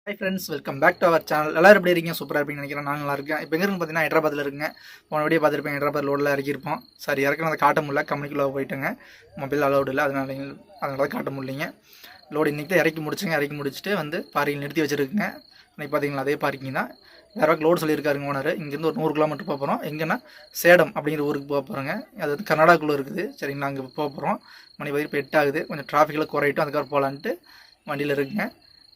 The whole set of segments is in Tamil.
High friends, welcome back to our channel. எல்லாரும் எப்படி இருக்கீங்க? சூப்பராக இருப்பீங்கன்னு நினைக்கிறேன். நான் நல்லா இருக்கேன். இப்போ எங்கே இருக்குன்னு பார்த்தீங்கன்னா ஹைதராபாத்தில் இருக்குங்க. போன வீடியோ பார்த்துருப்பேன். ஹைதராபாத் லோடில் இறக்கியிருப்போம். சரி, இறக்கணும் அதை காட்ட முடியல. கம்பெனிக்குள்ளே போயிட்டுங்க. மொபைல் அலௌடு இல்லை, அதனால காட்ட முடியலைங்க. லோடு இன்றைக்கி தான் இறக்கி முடிச்சுங்க. இறக்கி முடிச்சுட்டு வந்து பார்க்கிங் நிறுத்தி வச்சுருக்குங்க. இன்றைக்கி பார்த்தீங்களா அதே பார்க்கிங் தான். வேறு லோடு சொல்லியிருக்காருங்க ஓனர். இங்கேருந்து ஒரு 100 கிலோமீட்டர் போக போகிறோம். எங்கன்னா சேடம் அப்படிங்கிற ஊருக்கு போக போகிறோங்க. அது வந்து கர்நாடகாக்குள்ளே இருக்குது. சரிங்களா, அங்கே போக போகிறோம். மணி பதில் இப்போ 8 ஆகுது. கொஞ்சம் டிராஃபிக்கில் குறையிட்டும் அதுக்கப்புறம் போகலான்ட்டு வண்டியில் இருக்குங்க.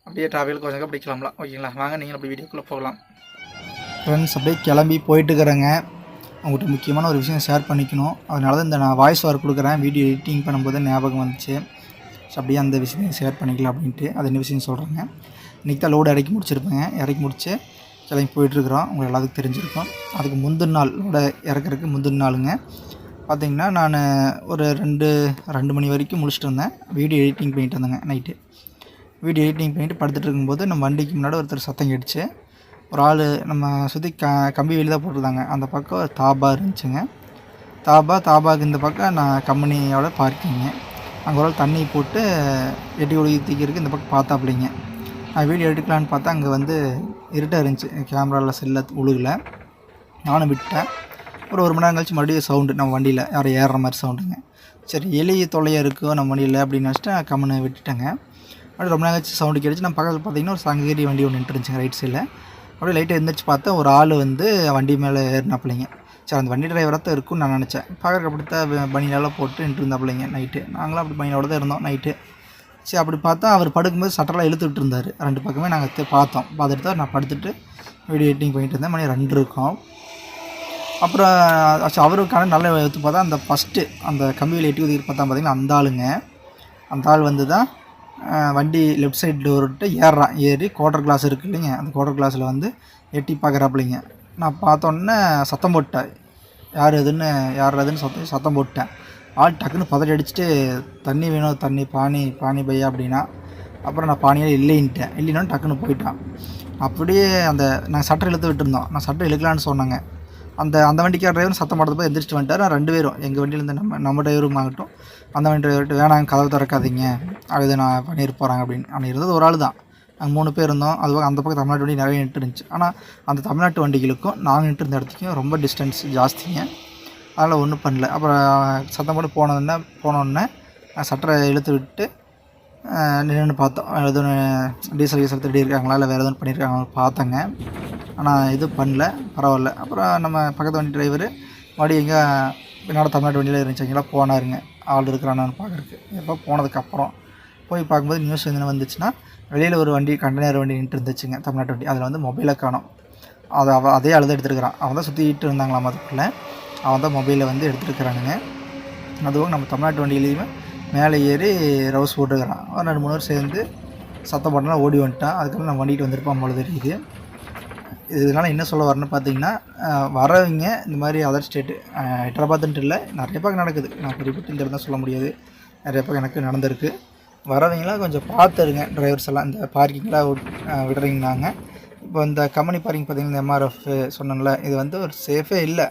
அப்படியே டிராவல் கொஞ்சம் அப்படி கிளம்பலாம். ஓகேங்களா, வாங்க நீங்கள் அப்படி வீடியோக்குள்ளே போகலாம். ஃப்ரெண்ட்ஸ், அப்படியே கிளம்பி போயிட்டுருக்கிறேங்க. அவங்கள்ட்ட முக்கியமான ஒரு விஷயம் ஷேர் பண்ணிக்கணும். அதனால தான் இந்த நான் வாய்ஸ் ஓவர் கொடுக்குறேன். வீடியோ எடிட்டிங் பண்ணும்போது ஞாபகம் வந்துச்சு. ஸோ அப்படியே அந்த விஷயம் ஷேர் பண்ணிக்கலாம் அப்படின்ட்டு அது என்ன விஷயம் சொல்கிறேங்க. இன்றைக்கி தான் லோடு இறக்கி முடிச்சிருப்பேங்க. இறக்கி முடிச்சு கிளம்பி போயிட்டுருக்குறோம். உங்களுக்கு எல்லாத்துக்கும் தெரிஞ்சிருக்கும். அதுக்கு முந்தின நாள் லோட இறக்குறதுக்கு முந்தின நாளுங்க பார்த்திங்கன்னா நான் ஒரு 2 மணி வரைக்கும் முடிச்சுட்டு இருந்தேன். வீடியோ எடிட்டிங் பண்ணிட்டு இருந்தேங்க. நைட்டு வீடியோ எடிட்டிங் பண்ணிட்டு படுத்துட்டு இருக்கும்போது நம்ம வண்டிக்கு முன்னாடி ஒருத்தர் சத்தம் கேட்டுச்சு. ஒரு ஆள் நம்ம சுற்றி கம்பி வெளியே தான் போட்டிருந்தாங்க. அந்த பக்கம் தாபா இருந்துச்சுங்க. தாபாவுக்கு இந்த பக்கம் நான் கம்பெனியோட பார்க்கிங்க. அங்கே ஒரு தண்ணி போட்டு எட்டி ஒழுகி தூக்கிருக்கு. இந்த பக்கம் பார்த்தாப்பிள்ளைங்க. நான் வீடியோ எடுக்கலான்னு பார்த்தா அங்கே வந்து இருட்டாக இருந்துச்சு. கேமராவில் செல்ல உழுகலை. நானும் விட்டேன். ஒரு மணி நேரம் கழிச்சு மறுபடியும் சவுண்டு நம்ம வண்டியில் யாரும் ஏறுற மாதிரி சவுண்டுங்க. சரி, எலி தொல்லையாக இருக்கோ நம்ம வண்டியில் அப்படின்னு நினச்சிட்டு கம்முன்னு விட்டுட்டேங்க. அப்படியே ரொம்ப நேரம் கழிச்சு சவுண்டு கேட்டுச்சு. நம்ம பக்கத்தில் பார்த்திங்கன்னா ஒரு சங்ககிரி வண்டி ஒன்று நின்றுச்சுங்க ரைட் சைடில். அப்படியே லைட்டாக எழுந்திரிச்சு பார்த்தா ஒரு ஆள் வந்து வண்டி மேலே ஏறினாப்பிள்ளைங்க. சரி, அந்த வண்டி டிரைவராக தான் இருக்குன்னு நான் நினச்சேன். பார்க்குறக்கு அப்படி தான் பனியெல்லாம் போட்டு நின்றுருந்தாப்பிள்ளைங்க நைட்டு. நாங்களும் அப்படி பனியோடு தான் இருந்தோம் நைட்டு. சரி, அப்படி பார்த்தா அவர் படுக்கும்போது சட்டரெலாம் இழுத்துட்டு இருந்தார். 2 பக்கமே நாங்கள் பார்த்தோம். பார்த்துட்டு தான் நான் படுத்துட்டு வீடியோ எடிட்டிங் பண்ணிட்டு இருந்தேன். மணி 2 இருக்கும். அப்புறம் அவருக்கான நல்ல எடுத்து பார்த்தா அந்த ஃபஸ்ட்டு அந்த கம்பியில் எட்டி ஒதுக்கி பார்த்தா பார்த்திங்கன்னா அந்த ஆள் வந்து தான் வண்டி லெஃப்ட் சைடு டோர்கிட்ட ஏறி குவார்டர் கிளாஸ் இருக்குது இல்லைங்க, அந்த குவார்டர் கிளாஸில் வந்து எட்டி பார்க்குறாப்பிள்ளைங்க. நான் பார்த்தோன்னே சத்தம் போட்டேன். யார் அதுன்னு சத்தம் போட்டேன். ஆள் டக்குன்னு பதறி அடிச்சுட்டு தண்ணி வேணும், தண்ணி பானி பையா அப்படின்னா. அப்புறம் நான் பானியில் இல்லைன்னா டக்குன்னு போயிட்டான். அப்படியே நான் சட்டை இழுத்து விட்டுருந்தோம். நான் சட்டை இழுக்கலான்னு சொன்னாங்க. அந்த வண்டிக்கார டிரைவர் சத்தம் போடுறது போய் எந்திரிச்சிட்டு வந்துட்டார். 2 பேரும் எங்கள் வண்டியிலேருந்து நம்ம டிரைவரும் ஆகட்டும் அந்த வண்டி டிரைவர்கிட்ட வேணாங்க, கதவை திறக்காதீங்க, அது நான் பண்ணிட்டு போகிறாங்க அப்படின்னு. ஆனால் இருந்தது ஒரு ஆள் தான். நாங்கள் 3 பேர் இருந்தோம். அது அந்த பக்கம் தமிழ்நாட்டு வண்டி நிறைய நின்று இருந்துச்சு. ஆனால் அந்த தமிழ்நாட்டு வண்டிகளுக்கும் நாங்கள் நின்று இருந்த இடத்துக்கும் ரொம்ப டிஸ்டன்ஸ் ஜாஸ்திங்க. அதனால் ஒன்றும் பண்ணல. அப்புறம் சத்தம் போட்டு போனோடனே சட்டரை இழுத்து விட்டு நின்று பார்த்தோம். எதுவும் டீசல் திருடி இருக்காங்களா இல்லை வேறு எதுவும் பண்ணியிருக்காங்களா பார்த்தேங்க. ஆனால் எதுவும் பண்ணல, பரவாயில்ல. அப்புறம் நம்ம பக்கத்து வண்டி டிரைவர் மறுபடியும் எங்கே என்னோட தமிழ்நாட்டு வண்டியில் இருந்துச்சுங்களா போனாருங்க, ஆள் இருக்கிறானான்னு பார்க்குறதுக்கு. எப்போ போனதுக்கப்புறம் போய் பார்க்கும்போது நியூஸ் என்ன வந்துச்சுன்னா, வெளியில் ஒரு வண்டி கண்டெய்னர் வண்டி நின்று இருந்துச்சுங்க, தமிழ்நாட்டு வண்டி. அதில் வந்து மொபைலை காணோம். அதே அழுத எடுத்துருக்கிறான். அவன் தான் சுற்றிட்டு இருந்தாங்களாம் அதுக்குள்ளே. அவன் தான் மொபைலை வந்து எடுத்துருக்கிறானுங்க. அதுவும் நம்ம தமிழ்நாட்டு வண்டியிலையுமே மேலே ஏறி ரவுஸ் போட்டுருக்கிறான். ஒரு 2-3 பேர் சேர்ந்து சத்தம் போட்டனால ஓடி வந்துட்டான். அதுக்கப்புறம் நம்ம வண்டிகிட்டு வந்திருப்பான் போல தெரியுது. இதனால் என்ன சொல்ல வரேன்னு பார்த்தீங்கன்னா, வரவங்க இந்த மாதிரி அதர் ஸ்டேட்டு ஹைதராபாத்துன்ட்டு இல்லை, நிறைய பக்கம் நடக்குது. நான் குறிப்பிட்டு இந்த தான் சொல்ல முடியாது, நிறைய பக்கம் எனக்கு நடந்திருக்கு. வரவங்களாம் கொஞ்சம் பார்த்துருங்க டிரைவர்ஸ் எல்லாம். இந்த பார்க்கிங்லாம் விடுறீங்கன்னாங்க. இப்போ இந்த கம்பெனி பார்க்கிங் பார்த்திங்கன்னா, இந்த MRF சொன்னேன்ல, இது வந்து ஒரு சேஃபே இல்லை.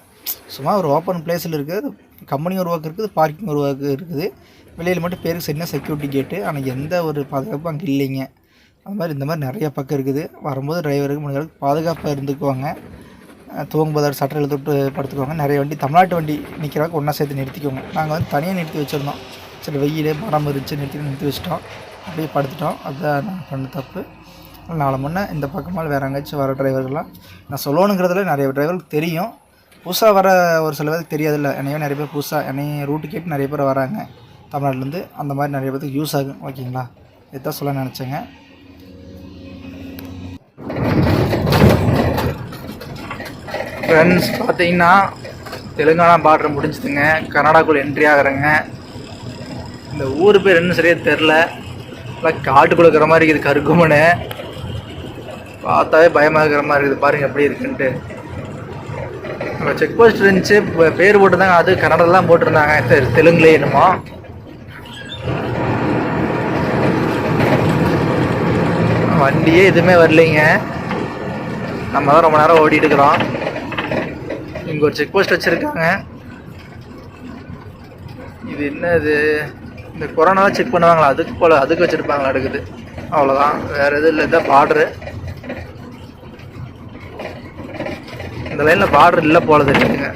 சும்மா ஒரு ஓப்பன் பிளேஸில் இருக்குது. கம்பெனி ஒரு ஒர்க் இருக்குது, பார்க்கிங் ஒரு ஒர்க் இருக்குது. வெளியில் மட்டும் பேருக்கு சரினா செக்யூரிட்டி கேட்டு, ஆனால் எந்த ஒரு பாதுகாப்பும் அங்கே இல்லைங்க. அது மாதிரி இந்த மாதிரி நிறையா பக்கம் இருக்குது. வரும்போது டிரைவருக்கு முடிஞ்ச அளவுக்கு பாதுகாப்பாக இருந்துக்குவாங்க. தூங்கும்போது சட்டை இழுத்துட்டு படுத்துக்குவாங்க. நிறைய வண்டி தமிழ்நாட்டு வண்டி நிற்கிறவங்க ஒன்றா சேர்த்து நிறுத்திக்குவாங்க. நாங்கள் வந்து தனியாக நிறுத்தி வச்சுருந்தோம். சரி, வெயிலே மரம் இருந்துச்சு, நிறுத்தி வச்சிட்டோம். அப்படியே படுத்துட்டோம். அதுதான் நான் பண்ண தப்பு. நாளை முன்னே இந்த பக்கமாக வேறு எங்கேயாச்சும் வர டிரைவர்கள்லாம் நான் சொல்லணுங்கிறதுல நிறைய டிரைவருக்கு தெரியும். புதுசாக வர ஒரு சில பேருக்கு தெரியாதில்ல. என்னையோ நிறைய பேர் புதுசாக என்னைய ரூட்டு கேட்டு நிறைய பேர் வராங்க தமிழ்நாட்டிலேருந்து. அந்த மாதிரி நிறைய பேருக்கு யூஸ் ஆகும். ஓகேங்களா, இதுதான் சொல்ல நினச்சேங்க. ஃப்ரெண்ட்ஸ், பார்த்தீங்கன்னா தெலுங்கானா பார்டர் முடிஞ்சுதுங்க. கர்நாடகாக்குள்ளே என்ட்ரி ஆகிறேங்க. இந்த ஊர் பேர் என்ன சரியாக தெரில. இல்லை காட்டுக்குள்ள இருக்கிற மாதிரி இருக்குது. கருக்குமனு பார்த்தாவே பயமாக இருக்கிற மாதிரி இருக்குது. பாருங்கள் எப்படி இருக்குன்ட்டு. நம்ம செக் போஸ்ட் இருந்துச்சு, பேர் போட்டிருந்தாங்க. அது கன்னடெல்லாம் போட்டிருந்தாங்க, தெலுங்குலேயே என்னமோ. வண்டியே எதுவுமே வரலைங்க. நம்ம தான் ரொம்ப நேரம் ஓடிட்டு இருக்கிறோம். இங்கே ஒரு செக் போஸ்ட் வச்சுருக்காங்க. இது என்னது, இந்த கொரோனாவை செக் பண்ணுவாங்களா அதுக்கு வச்சுருப்பாங்களா அடுக்குது. அவ்வளோதான், வேறு எதுவும் இல்லை. இதான் பார்டரு. இந்த லைனில் பார்டர் இல்லை போல தெரியுதுங்க.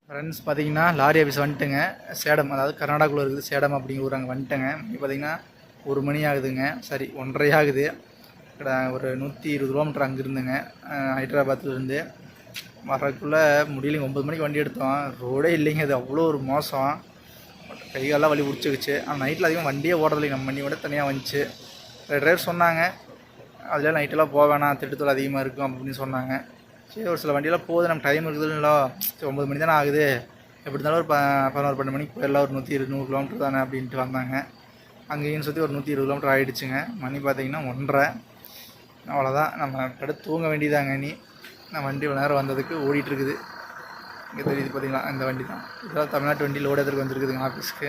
ஃப்ரெண்ட்ஸ் பார்த்தீங்கன்னா லாரி ஆஃபீஸ் வந்துட்டுங்க. சேடம், அதாவது கர்நாடகாவில் இருக்குது சேடம் அப்படிங்கிற ஊர், அங்கே வந்துட்டேங்க. இப்போ பார்த்தீங்கன்னா 1 மணி ஆகுதுங்க, சரி 1:30 ஆகுது. ஒரு 120 கிலோமீட்டர் அங்கே இருந்துங்க, ஹைதராபாத்லேருந்து வரக்குள்ளே முடியலைங்க. 9 மணிக்கு வண்டி எடுத்தோம், ரோடே இல்லைங்க. அது அவ்வளோ ஒரு மோசம், கைகாலெலாம் வலி பிடிச்சிக்கிச்சு. ஆனால் நைட்டில் அதிகம் வண்டியே ஓடுறதில்லைங்க, நம்ம வண்டி விட தனியாக வந்துச்சு. டிரைவர் சொன்னாங்க அதில் நைட்டெல்லாம் போக வேணாம், திட்டுத்தூள் அதிகமாக இருக்கும் அப்படின்னு சொன்னாங்க. சரி, ஒரு சில வண்டியெல்லாம் போகுது, நம்ம டைம் இருக்குதுங்களா, 9 மணி தானே ஆகுது, எப்படி இருந்தாலும் ஒரு 11-12 மணிக்கு போயிடலாம், ஒரு 120 கிலோமீட்டர் தானே அப்படின்ட்டு வந்தாங்க. அங்கேயும் சுற்றி ஒரு 120 கிலோமீட்டர் ஆகிடுச்சுங்க. மணி பார்த்திங்கன்னா 1:30. அவ்வளோதான், நம்ம அடுத்து தூங்க வேண்டியதாங்க. நான் வண்டி இவ்வளோ நேரம் வந்ததுக்கு ஓடிட்டுருக்குது. இங்கே தெரியுது பார்த்தீங்களா, இந்த வண்டி தான். இதெல்லாம் தமிழ்நாட்டு வண்டி லோடு எடுத்துகிட்டு வந்துருக்குதுங்க ஆஃபீஸ்க்கு.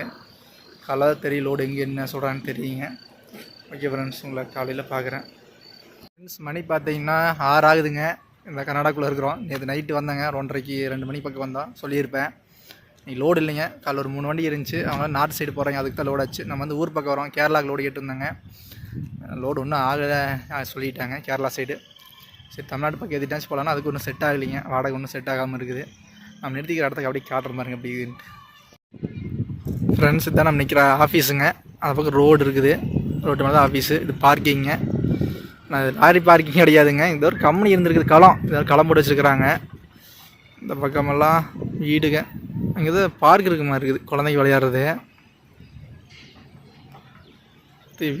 கலர் தெரியும், லோடு எங்கே என்ன சொல்கிறான்னு தெரியுங்க. ஓகே ஃப்ரெண்ட்ஸ், உங்களை காலையில் பார்க்குறேன். ஃப்ரெண்ட்ஸ் மணி பார்த்தீங்கன்னா 6 ஆகுதுங்க. இந்த கர்நாடகாக்குள்ளே இருக்கிறோம். நேற்று நைட்டு வந்தேங்க, 1:30க்கு 2 மணி பக்கம் வந்தோம், சொல்லியிருப்பேன். நீ லோடு இல்லைங்க, காலைல ஒரு 3 வண்டி இருந்துச்சு. அவங்க நார்த் சைடு போகிறாங்க, அதுக்கு தான் லோடு ஆச்சு. நம்ம வந்து ஊர் பக்கம் வரோம், கேரளாவுக்கு லோடு கேட்டுருந்தாங்க. லோடு ஒன்றும் ஆகலை சொல்லிட்டாங்க கேரளா சைடு. சரி, தமிழ்நாட்டு பக்கம் ஏற்றிட்டாச்சு போகலான்னா அதுக்கு ஒன்றும் செட் ஆகலைங்க, வாடகை ஒன்றும் செட் ஆகாமல் இருக்குது. நம்ம நிறுத்திக்கிற இடத்துக்கு அப்படியே காட்டுற மாதிரிங்க அப்படின்ட்டு. ஃப்ரெண்ட்ஸ் தான் நம்ம நிற்கிற ஆஃபீஸுங்க. அது பக்கம் ரோடு இருக்குது, ரோட்டு மேலே தான் ஆஃபீஸு. இது பார்க்கிங்க, அது லாரி பார்க்கிங் கிடையாதுங்க. இந்த ஒரு கம்பெனி இருந்திருக்குது, களம், இதில் களம் போட்டு வச்சுருக்குறாங்க. இந்த பக்கமெல்லாம் வீடுங்க. அங்கே தான் பார்க் இருக்க மாதிரி இருக்குது, குழந்தைங்க விளையாடுறது.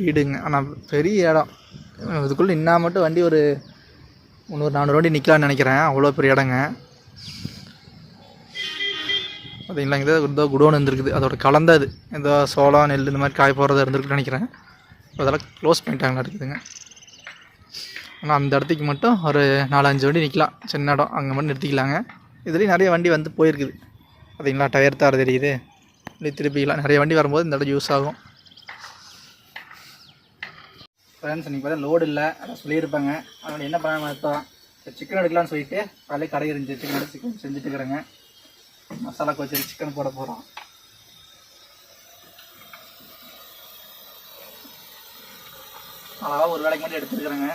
வீடுங்க, ஆனால் பெரிய இடம். இதுக்குள்ளே நின்னா மட்டும் வண்டி ஒரு 300-400 வண்டி நிற்கலான்னு நினைக்கிறேன், அவ்வளோ பெரிய இடங்க. பார்த்தீங்களா, இங்கே தான் குடோன் இருந்திருக்குது, அதோட கலந்தது ஏதோ சோளம் நெல் இந்த மாதிரி காய போகிறதா இருந்திருக்குன்னு நினைக்கிறேன். அதெல்லாம் க்ளோஸ் பண்ணிட்டாங்களா இருக்குதுங்க. ஆனால் அந்த இடத்துக்கு மட்டும் ஒரு 4-5 வண்டி நிற்கலாம், சின்ன இடம், அங்கே மட்டும் நிறுத்திக்கலாங்க. இதுலேயும் நிறைய வண்டி வந்து போயிருக்குது பார்த்தீங்களா, டயர் தார் தெரியுது, இப்படி திருப்பிக்கலாம். நிறைய வண்டி வரும்போது இந்த இடம் யூஸ் ஆகும். ஃப்ரெண்ட்ஸ் இன்றைக்கி பார்த்தா லோடு இல்லை, அதான் சொல்லியிருப்பாங்க. அதனால் என்ன பண்ண மாட்டோம், சிக்கன் எடுக்கலான்னு சொல்லிட்டு காலையில் கடை இருந்துச்சு, சிக்கன் செஞ்சுட்டு இருக்கிறேங்க. மசாலா வச்சு சிக்கன் போட போகிறோம். அளவாக ஒரு வேலைக்கு மட்டும் எடுத்துருக்குறேங்க.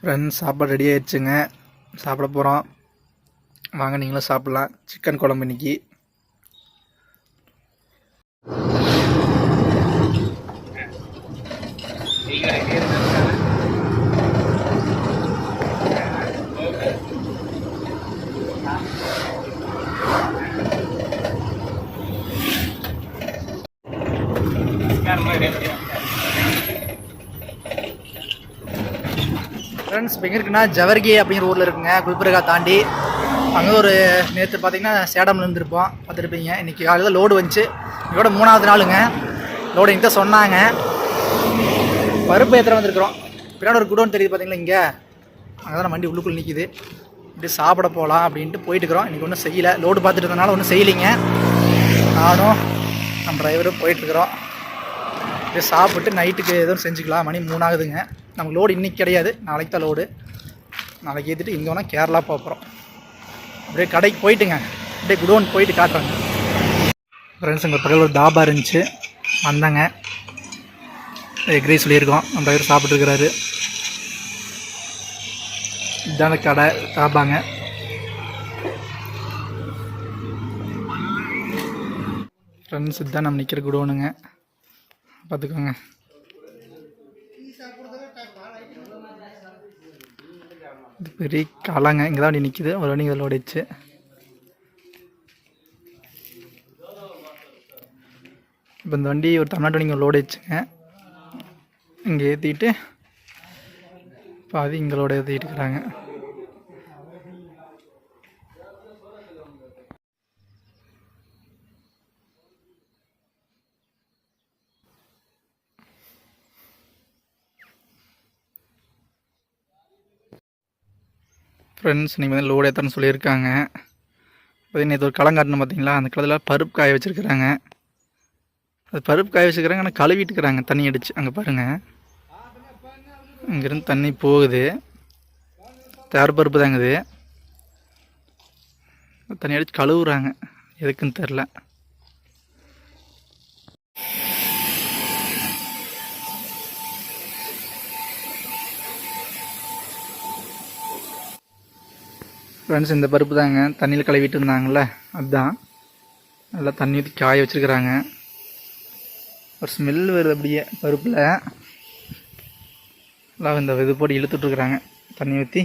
ஃப்ரெண்ட்ஸ் சாப்பாடு ரெடி ஆயிடுச்சுங்க, சாப்பிட போகிறோம். வாங்க நீங்களும் சாப்பிட்லாம். சிக்கன் குழம்பு இன்னைக்கு. ஃப்ரெண்ட்ஸ் இப்போ எங்கே இருக்குன்னா ஜவர்கி அப்படிங்கிற ஊரில் இருக்குங்க, குல்பர்கா தாண்டி. அங்கே ஒரு நேற்று பார்த்தீங்கன்னா சேடம்ல இருந்துருப்போம், பார்த்துருப்பீங்க. இன்றைக்கி காலையில் லோடு வந்துச்சு, இதோட 3ஆவது நாளுங்க லோடு. இங்கே தான் சொன்னாங்க பருப்பு ஏற்ற வந்துருக்குறோம். பின்னாடி ஒரு குடோன் தெரியுது பார்த்தீங்களா, இங்கே அங்கே தான் வண்டி உள்ளுக்குள்ளே நிற்கிது. இப்படி சாப்பிட போகலாம் அப்படின்ட்டு போயிட்டுருக்குறோம். இன்றைக்கி ஒன்றும் செய்யலை, லோடு பார்த்துட்டு இருந்தனால ஒன்றும் செய்யலைங்க. நானும் நம்ம டிரைவரும் போயிட்டுருக்குறோம். இப்படி சாப்பிட்டு நைட்டுக்கு எதுவும் செஞ்சுக்கலாம். மணி 3 ஆகுதுங்க. நமக்கு லோடு இன்றைக்கி கிடையாது, நாளைக்கு தான் லோடு. நாளைக்கு ஏற்றிட்டு இங்கே வேணால் கேரளா போகிறோம். அப்படியே கடைக்கு போயிட்டுங்க, அப்படியே குடோன் போயிட்டு காட்டுறாங்க. ஃப்ரெண்ட்ஸ் எங்கள் பக்கத்தில் ஒரு தாபா இருந்துச்சு, வந்தாங்க. எக்ரே சொல்லியிருக்கோம், நம்ம டிரைவர் சாப்பிட்ருக்கிறாரு. இதுதான கடை தாபாங்க. ஃப்ரெண்ட்ஸ் இதுதான் நம்ம நிற்கிற குடோனுங்க, பார்த்துக்கோங்க. இது பெரிய காலாங்க, இங்கே தான் வண்டி நிற்கிது. ஒரு வண்டி இதில் ஓடிச்சு. இப்போ இந்த வண்டி ஒரு தமிழ்நாட்டு வண்டி இங்கே லோடு வச்சுங்க, இங்கே ஏற்றிட்டு பாதி இங்களோட ஏற்றிட்டு இருக்கிறாங்க. ஃப்ரெண்ட்ஸ் நீங்கள் வந்து லோடு ஏற்றன்னு சொல்லியிருக்காங்க. நேற்று ஒரு களம் காட்டணும் பார்த்தீங்களா, அந்த களத்தில் பருப்பு காய வச்சுருக்குறாங்க. அது பருப்பு காய வச்சுக்கிறாங்க, ஆனால் கழுவிட்டுக்கிறாங்க தண்ணி அடித்து. அங்கே பாருங்கள், இங்கேருந்து தண்ணி போகுது. தயார் பருப்பு தாங்குது, தண்ணி அடித்து கழுவுறாங்க. எதுக்குன்னு தெரில. ஃப்ரெண்ட்ஸ் இந்த பருப்பு தாங்க தண்ணியில் கழுவிட்டு இருந்தாங்கள்ல, அதுதான் நல்லா தண்ணி ஊற்றி காய வச்சுருக்குறாங்க. ஒரு ஸ்மெல் வருது அப்படியே பருப்பில். எல்லாம் இந்த இது போட்டு இழுத்துட்ருக்குறாங்க தண்ணி ஊற்றி.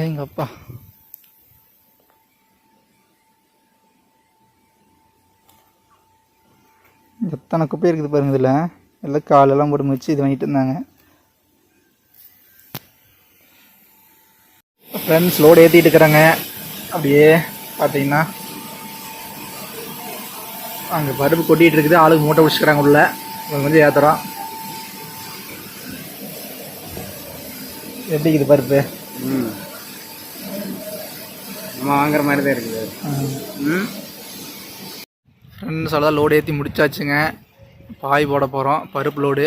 எங்கள் அப்பா எத்தனை குப்பை இருக்குது பாருங்க. இதில் எல்லாம் காலெல்லாம் போட்டு முடிச்சு இது வாங்கிட்டு இருந்தாங்க. ஃப்ரெண்ட்ஸ் லோடு ஏற்றிட்டு இருக்கிறாங்க. அப்படியே பார்த்தீங்கன்னா அங்கே பருப்பு கொட்டிகிட்டு இருக்குது. ஆளுக்கு மூட்டை பிடிச்சிக்கிறாங்க உள்ள. இவங்க வந்து ஏற்றுறோம். எப்படி இருக்குது பருப்பு? நம்ம வாங்குற மாதிரி தான் இருக்குது. ஃப்ரெண்ட்ஸ் அவ்வளோதான் லோடு ஏற்றி முடிச்சாச்சுங்க. பாய் போட போகிறோம். பருப்பு லோடு.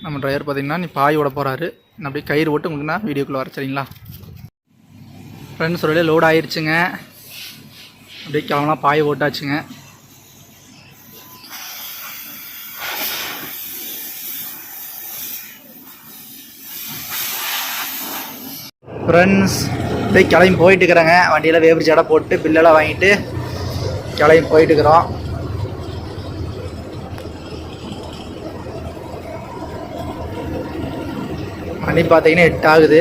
நம்ம டிரைவர் பார்த்திங்கன்னா நீ பாய் போட போகிறாரு. நான் அப்படியே கயிறு போட்டு உங்களுக்கு நான் வீடியோக்குள்ளே வர சரிங்களா. ஃப்ரெண்ட்ஸ் ஒரு லோடு ஆயிடுச்சுங்க. அப்படியே கிளம்பலாம். பாய் போட்டாச்சுங்க. ஃப்ரெண்ட்ஸ் அப்படியே கிளம்பி போயிட்டு இருக்கிறாங்க. வண்டியில் வேபரி சடை போட்டு பில்லெல்லாம் வாங்கிட்டு கிளம்பி போயிட்டு இருக்கிறோம். மணி பார்த்தீங்கன்னா 8 ஆகுது.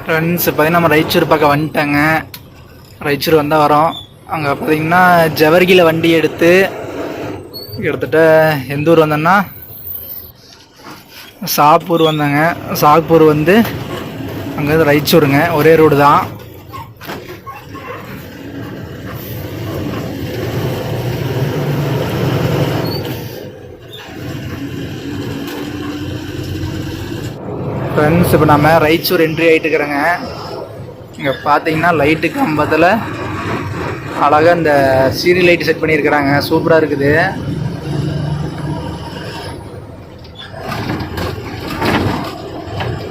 ஃப்ரெண்ட்ஸ் பார்த்தீங்கன்னா நம்ம ரைச்சூர் பக்கம் வந்துட்டாங்க. ரைச்சூர் வந்தால் வரோம். அங்கே பார்த்தீங்கன்னா ஜவர்கியில் வண்டி எடுத்து கிட்டத்தட்ட எந்த ஊர் வந்தோன்னா சாப்பூர் வந்தாங்க. சாப்பூர் வந்து அங்கேருந்து ரைச்சூருங்க. ஒரே ரோடு தான். ஃப்ரெண்ட்ஸ் இப்போ நம்ம ரைச்சூர் என்ட்ரி ஆகிட்டு இருக்கிறோங்க. இங்கே பார்த்தீங்கன்னா லைட்டு கம்பத்தில் அழகாக இந்த சீரியல் லைட்டு செட் பண்ணியிருக்கிறாங்க. சூப்பராக இருக்குது.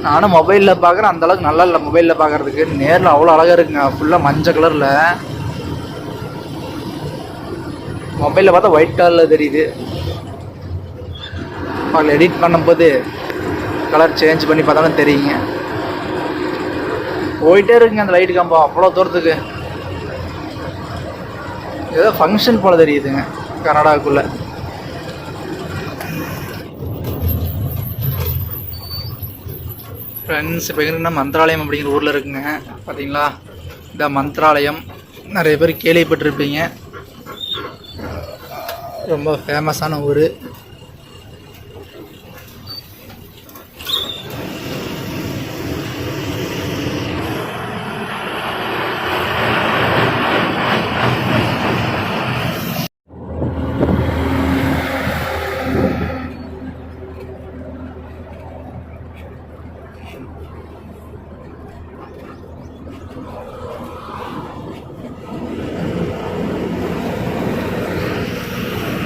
நானும் மொபைலில் பார்க்குறேன். அந்தளவுக்கு நல்லா இல்லை மொபைலில் பார்க்குறதுக்கு. நேரில் அவ்வளோ அழகாக இருக்குங்க. ஃபுல்லாக மஞ்சள் கலரில். மொபைலில் பார்த்தா ஒயிட் கலரில் தெரியுது. அதில் எடிட் பண்ணும்போது கலர் சேஞ்ச் பண்ணி பார்த்தாலும் தெரியுங்க. போயிட்டே இருக்குங்க அந்த லைட்டு கம்பம் அவ்வளோ தூரத்துக்கு. ஏதோ ஃபங்க்ஷன் போல் தெரியுதுங்க கர்நாடகாக்குள்ளே. ஃப்ரெண்ட்ஸ் இப்போ எங்கன்னா மந்திராலயம் அப்படிங்கிற ஊரில் இருக்குங்க. பார்த்தீங்களா, இந்த மந்திராலயம் நிறைய பேர் கேள்விப்பட்டிருப்பீங்க. ரொம்ப ஃபேமஸான ஊர்.